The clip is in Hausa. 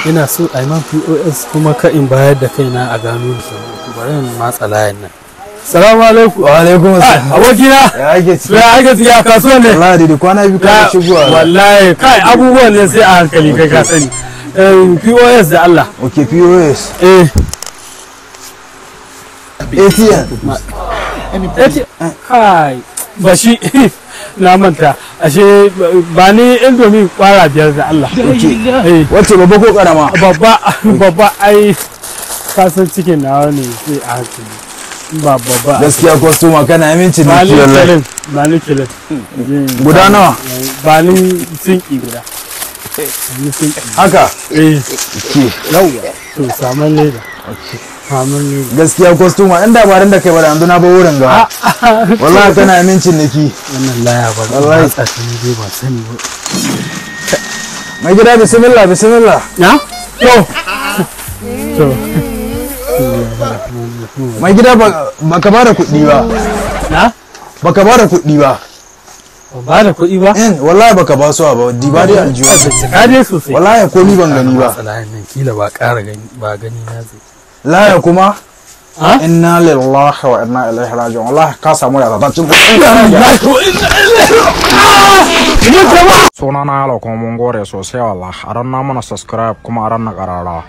ina so a yi man POS kuma ka in bayar da kaina a gano da bari in matsa layin nan. Salamu alaikum. Wa alaikum assalam. Abokina. Ya ake ya kasuwa ne. Wallahi da kwana biyu kana shigowa. Wallahi kai abubuwan ne sai a hankali kai ka sani. POS da Allah. Okay, POS. ATM. Kai bashi na manta ashe ba ni indomi kwara 5 da Allah. Wace babba ko karama? Babba ai kasan cikin nawa ne sai a hankali. Babba gaskiya customer kana aminci ne wallahi. Ba ni kilin. Guda nawa? Ba ni sinki guda. Haka? Yauwa to saman leda. Gaskiya customer inda ba da kai ba da yanzu na ba wurin ga. Wallahi kana amincin niki. Wannan laya ba wallahi tsakani dai ba sani ba. Mai gida bismillah. Na? To. Mai gida baka ba da kuɗi ba. Na? Baka ba da kuɗi ba. Ba da kuɗi ba? Wallahi baka ba su ba. Di ba dai aljiwa. Ka dai sosai. Wallahi ko ni ban gani ba. Wallahi nan kila ba ƙara gani ba gani na zai. Laya kuma inna lillahi wa inna ilaihi raji'un. Wallahi ka samu ya ta cin. Sunana Yalo kuma mun gore sosai wallahi. A ran na mana subscribe kuma a ran na ƙarara.